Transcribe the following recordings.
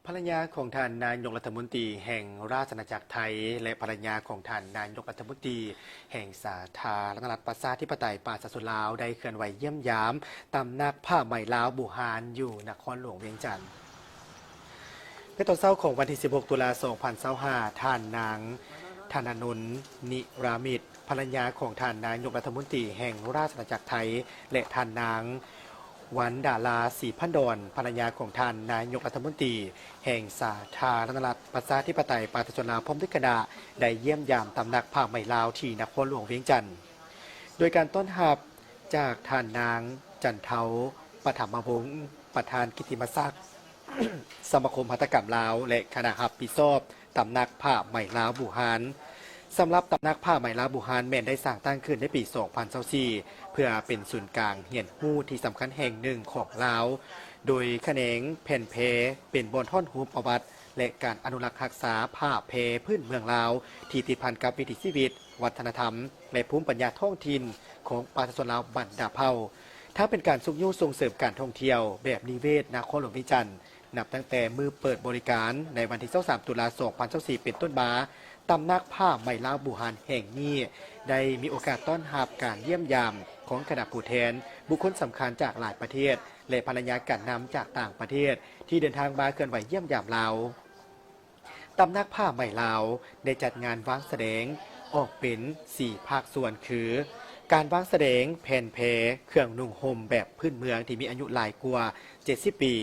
ภรรยาของท่านนายกรัฐมนตรีแห่งราชอาณาจักรไทยและภรรยาของท่านนายกรัฐมนตรีแห่งสาธารณรัฐประชาธิปไตยปราศาสลาวได้เคลื่อนไหวเยี่ยมยามตำนักผ้าไหมลาวบูฮานอยู่นครหลวงเวียงจันทร์ในตอนเช้าของวันที่ 16 ตุลาคม 2025ท่านนางธนนนท์นิรามิตรภรรยาของท่านนายกรัฐมนตรีแห่งราชอาณาจักรไทยและท่านนางวันดาราศรีพันดอนภรรยาของท่านนายกรัฐมนตรีแห่งสาธารณรัฐประชาธิปไตยปราศาสลาวพร้อมด้วยคณะได้เยี่ยมยามตำหนักผ้าไหมลาวที่นครหลวงเวียงจันทร์โดยการต้อนรับจากท่านนางจันเทาปฐมวงศ์ประธานกิตติมศักดิ์ สมาคมหัตถกรรมลาวและคณะรับผิดชอบตำหนักผ้าไหมลาวบูฮานสำหรับตำหนักผ้าไหมลาวบูฮานแม่นได้สร้างตั้งขึ้นในปี 2024 เพื่อเป็นศูนย์กลางเหียนฮู้ที่สำคัญแห่งหนึ่งของลาวโดยแขนงแผ่นเพเป็นบนท่อนฮูประวัติและการอนุรักษ์รักษาผ้าเพพื้นเมืองลาวที่ติดพันกับวิถีชีวิตวัฒนธรรมและภูมิปัญญาท้องถิ่นของประชาชนลาวบรรดาเผ่าถ้าเป็นการสุขยุส่งเสริมการท่องเที่ยวแบบนิเวศนครหลวงเวียงจันทร์นับตั้งแต่มือเปิดบริการในวันที่ 23 ตุลาคม 2024 เป็นต้นมาตำนักผ้าไหมลาวบูฮานแห่งนี้ได้มีโอกาสต้อนรับการเยี่ยมยามของคณะผู้แทนบุคคลสำคัญจากหลายประเทศและภรรยาการนำจากต่างประเทศที่เดินทางมาเคลื่อนไหวเยี่ยมยามลาวตำนักผ้าไหมลาวได้จัดงานวางแสดงออกเป็น 4 ภาคส่วนคือการวางแสดงแผ่นเพเครื่องนุ่งห่มแบบพื้นเมืองที่มีอายุหลายกว่า 70 ปี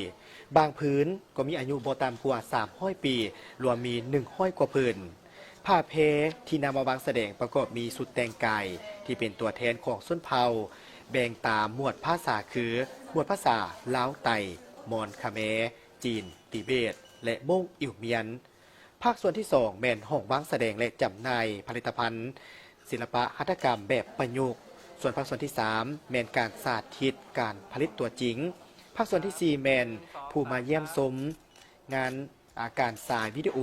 บางพื้นก็มีอายุบ่ต่ำกว่า 300 ปีรวมมี100 กว่าพื้นผ้าเพที่นำมาวางแสดงประกอบมีสุดแต่งกายที่เป็นตัวแทนของชนเผ่าแบ่งตามหมวดภาษาคือหมวดภาษาลาวไตมอญคาเขมรจีนติเบตและม่งอิวเมียนภาคส่วนที่2แม่นห้องวางแสดงและจำหน่ายผลิตภัณฑ์ศิลปะหัตถกรรมแบบประยุกต์ส่วนภาคส่วนที่3แม่นการสาธิตการผลิตตัวจริงภาคส่วนที่4แม่นผู้มาเยี่ยมชมงานการสายวิดีโอ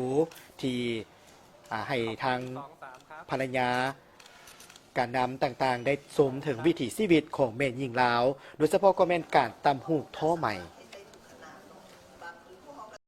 ที่ให้ทางภรรยาการนำต่างๆได้ชมถึงวิถีชีวิตของแม่หญิงลาวโดยเฉพาะก็แม่นการตำหูกท่อใหม่